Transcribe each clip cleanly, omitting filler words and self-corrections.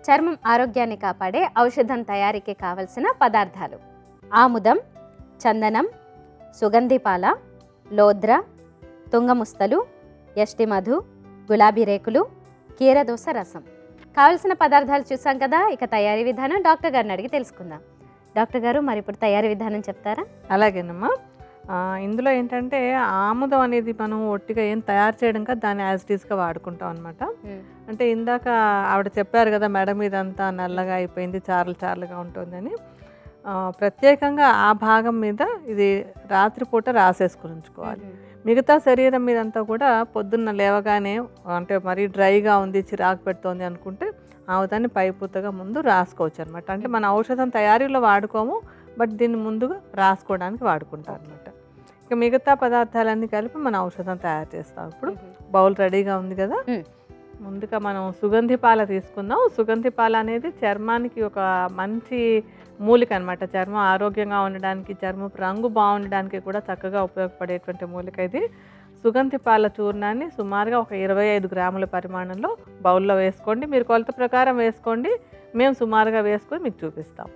చర్మం ఆరోగ్యాన్ని కాపాడే ఔషధం తయారీకి కావలసిన పదార్థాలు: ఆముదం, చందనం, సుగంధిపాల, లోద్ర, తుంగముస్తలు, యష్టిమధు, గులాబీ రేకులు, కీరదోస రసం. కావలసిన పదార్థాలు చూసాం కదా. ఇక తయారీ విధానం డాక్టర్ గారిని అడిగి తెలుసుకుందాం. డాక్టర్ గారు, మరి ఇప్పుడు తయారీ విధానం చెప్తారా? అలాగేనమ్మా. ఇందులో ఏంటంటే ఆముదం అనేది మనం ఒట్టిగా ఏం తయారు చేయడం కదా, దాన్ని యాజ్ ఇట్ ఈస్గా వాడుకుంటాం అనమాట. అంటే ఇందాక ఆవిడ చెప్పారు కదా, మెడ మీద అంతా నల్లగా అయిపోయింది, చారలు చారలుగా ఉంటుందని. ప్రత్యేకంగా ఆ భాగం మీద ఇది రాత్రిపూట రాసేసుకుని ఉంచుకోవాలి. మిగతా శరీరం మీదంతా కూడా పొద్దున్న లేవగానే, అంటే మరీ డ్రైగా ఉంది, చిరాకు పెడుతోంది అనుకుంటే ఆముదాన్ని పైపూతగా ముందు రాసుకోవచ్చు అనమాట. అంటే మన ఔషధం తయారీలో వాడుకోము, బట్ దీన్ని ముందుగా రాసుకోవడానికి వాడుకుంటాం అనమాట. ఇక మిగతా పదార్థాలన్నీ కలిపి మన ఔషధం తయారు చేస్తాం. ఇప్పుడు బౌల్ రెడీగా ఉంది కదా. ముందుగా మనం సుగంధి పాల తీసుకుందాం. సుగంధి పాల అనేది చర్మానికి ఒక మంచి మూలిక అనమాట. చర్మం ఆరోగ్యంగా ఉండడానికి, చర్మపు రంగు బాగుండడానికి కూడా చక్కగా ఉపయోగపడేటువంటి మూలిక ఇది. సుగంధి పాల చూర్ణాన్ని సుమారుగా ఒక 25 గ్రాముల పరిమాణంలో బౌల్లో వేసుకోండి. మీరు కొలత ప్రకారం వేసుకోండి, మేము సుమారుగా వేసుకొని మీకు చూపిస్తాం.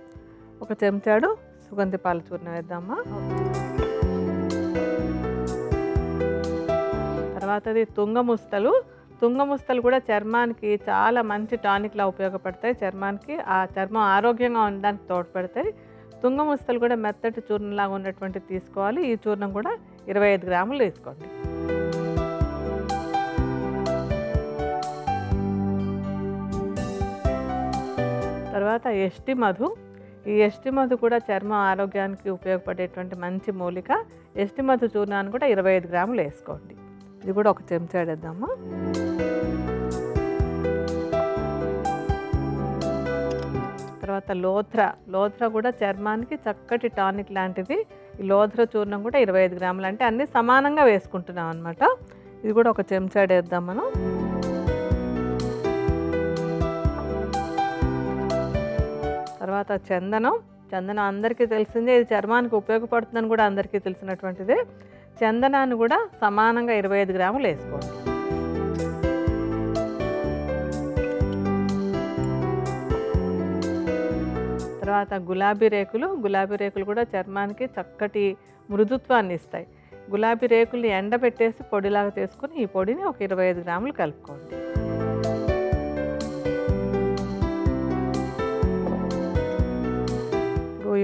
ఒక చెంచాడు సుగంధి పాల చూర్ణం వేద్దామా. తర్వాతది తుంగముస్తలు. తుంగముస్తలు కూడా చర్మానికి చాలా మంచి టానిక్లా ఉపయోగపడతాయి. చర్మానికి ఆ చర్మం ఆరోగ్యంగా ఉండడానికి తోడ్పడతాయి. తుంగముస్తలు కూడా మెత్తటి చూర్ణంలాగా ఉన్నటువంటిది తీసుకోవాలి. ఈ చూర్ణం కూడా 25 గ్రాములు వేసుకోండి. తర్వాత యష్టిమధు. ఈ యష్టిమధు కూడా చర్మం ఆరోగ్యానికి ఉపయోగపడేటువంటి మంచి మూలిక. యష్టిమధు చూర్ణాన్ని కూడా 25 గ్రాములు వేసుకోండి. ఇది కూడా ఒక చెంచాడు వేద్దామా. తర్వాత లోద్ర. లోద్ర కూడా చర్మానికి చక్కటి టానిక్ లాంటిది. ఈ లోద్ర చూర్ణం కూడా 25 గ్రాములు, అంటే అన్నీ సమానంగా వేసుకుంటున్నాం అనమాట. ఇది కూడా ఒక చెంచాడు వేద్దాం మనం. తర్వాత చందనం. చందనం అందరికీ తెలిసిందే, ఇది చర్మానికి ఉపయోగపడుతుందని కూడా అందరికీ తెలిసినటువంటిదే. చందనాన్ని కూడా సమానంగా 25 గ్రాములు వేసుకోండి. తర్వాత గులాబీ రేకులు. గులాబీ రేకులు కూడా చర్మానికి చక్కటి మృదుత్వాన్ని ఇస్తాయి. గులాబీ రేకుల్ని ఎండబెట్టేసి పొడిలాగా చేసుకుని ఈ పొడిని ఒక 25 గ్రాములు కలుపుకోండి.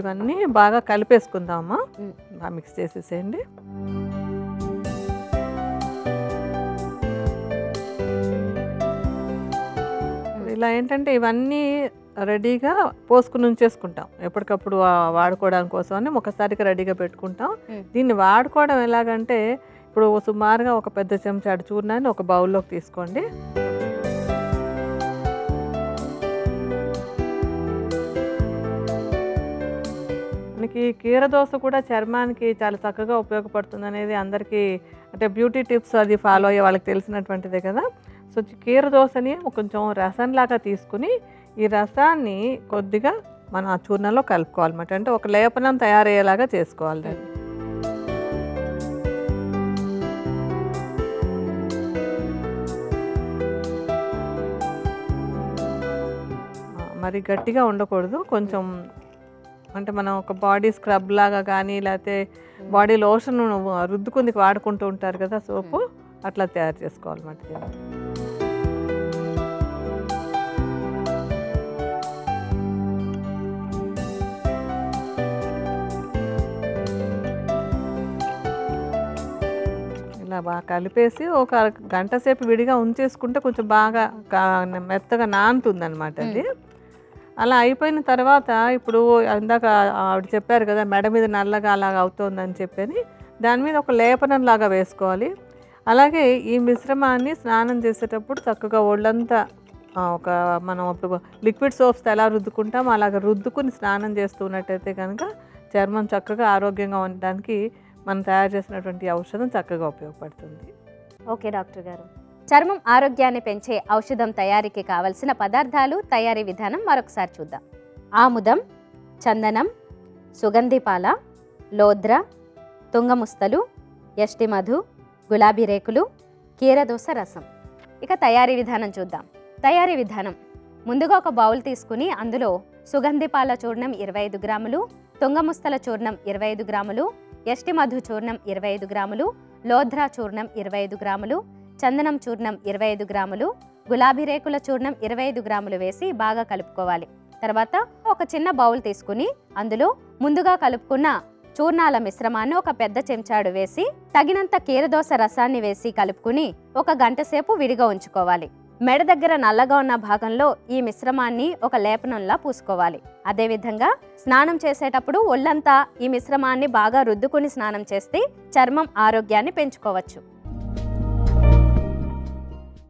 ఇవన్నీ బాగా కలిపేసుకుందామా. బాగా మిక్స్ చేసేసేయండి. ఇలా ఏంటంటే ఇవన్నీ రెడీగా పోసుకుని ఉంచేసుకుంటాం, ఎప్పటికప్పుడు వాడుకోవడానికి కోసం అని ఒకసారికి రెడీగా పెట్టుకుంటాం. దీన్ని వాడుకోవడం ఎలాగంటే, ఇప్పుడు సుమారుగా ఒక పెద్ద చెంచాడు చూర్ణాన్ని ఒక బౌల్లోకి తీసుకోండి. మనకి కీరదోస కూడా చర్మానికి చాలా చక్కగా ఉపయోగపడుతుంది అనేది అందరికీ, అంటే బ్యూటీ టిప్స్ అది ఫాలో అయ్యే వాళ్ళకి తెలిసినటువంటిదే కదా. సో కీరదోసని కొంచెం రసంలాగా తీసుకుని ఈ రసాన్ని కొద్దిగా మనం ఆ చూర్ణంలో కలుపుకోవాలన్నమాట. అంటే ఒక లేపనం తయారయ్యేలాగా చేసుకోవాలి దాన్ని. మరి గట్టిగా ఉండకూడదు, కొంచెం అంటే మనం ఒక బాడీ స్క్రబ్ లాగా కానీ, లేకపోతే బాడీ లోషన్ రుద్దుకుంది వాడుకుంటూ ఉంటారు కదా సోపు, అట్లా తయారు చేసుకోవాలన్నమాట. ఇలా బాగా కలిపేసి ఒక గంట సేపు విడిగా ఉంచేసుకుంటే కొంచెం బాగా మెత్తగా నానుతుంది అనమాట అది. అలా అయిపోయిన తర్వాత ఇప్పుడు ఇందాక ఆవిడ చెప్పారు కదా మెడ మీద నల్లగా అలాగా అవుతుందని చెప్పని, దాని మీద ఒక లేపనం లాగా వేసుకోవాలి. అలాగే ఈ మిశ్రమాన్ని స్నానం చేసేటప్పుడు చక్కగా ఒళ్ళంతా ఒక మనం ఇప్పుడు లిక్విడ్ సోప్స్ ఎలా రుద్దుకుంటాం అలాగ రుద్దుకుని స్నానం చేస్తున్నట్టయితే కనుక చర్మం చక్కగా ఆరోగ్యంగా ఉండడానికి మనం తయారు చేసినటువంటి ఔషధం చక్కగా ఉపయోగపడుతుంది. ఓకే డాక్టర్ గారు, చర్మం ఆరోగ్యాన్ని పెంచే ఔషధం తయారీకి కావలసిన పదార్థాలు, తయారీ విధానం మరొకసారి చూద్దాం. ఆముదం, చందనం, సుగంధిపాల, లోద్ర, తుంగముస్తలు, యష్టిమధు, గులాబీ రేకులు, కీరదోస రసం. ఇక తయారీ విధానం చూద్దాం. తయారీ విధానం: ముందుగా ఒక బౌల్ తీసుకుని అందులో సుగంధిపాల చూర్ణం 25 గ్రాములు, తుంగముస్తల చూర్ణం 25 గ్రాములు, యష్టి మధు చూర్ణం 25 గ్రాములు, లోధ్రా చూర్ణం 25 గ్రాములు, చందనం చూర్ణం 25 గ్రాములు, గులాబీ రేకుల చూర్ణం 25 గ్రాములు వేసి బాగా కలుపుకోవాలి. తర్వాత ఒక చిన్న బౌల్ తీసుకుని అందులో ముందుగా కలుపుకున్న చూర్ణాల మిశ్రమాన్ని ఒక పెద్ద చెంచాడు వేసి తగినంత కీరదోస రసాన్ని వేసి కలుపుకుని 1 గంట సేపు విడిగా ఉంచుకోవాలి. మెడ దగ్గర నల్లగా ఉన్న భాగంలో ఈ మిశ్రమాన్ని ఒక లేపనంలా పూసుకోవాలి. అదేవిధంగా స్నానం చేసేటప్పుడు ఒళ్ళంతా ఈ మిశ్రమాన్ని బాగా రుద్దుకుని స్నానం చేస్తే చర్మం ఆరోగ్యాన్ని పెంచుకోవచ్చు.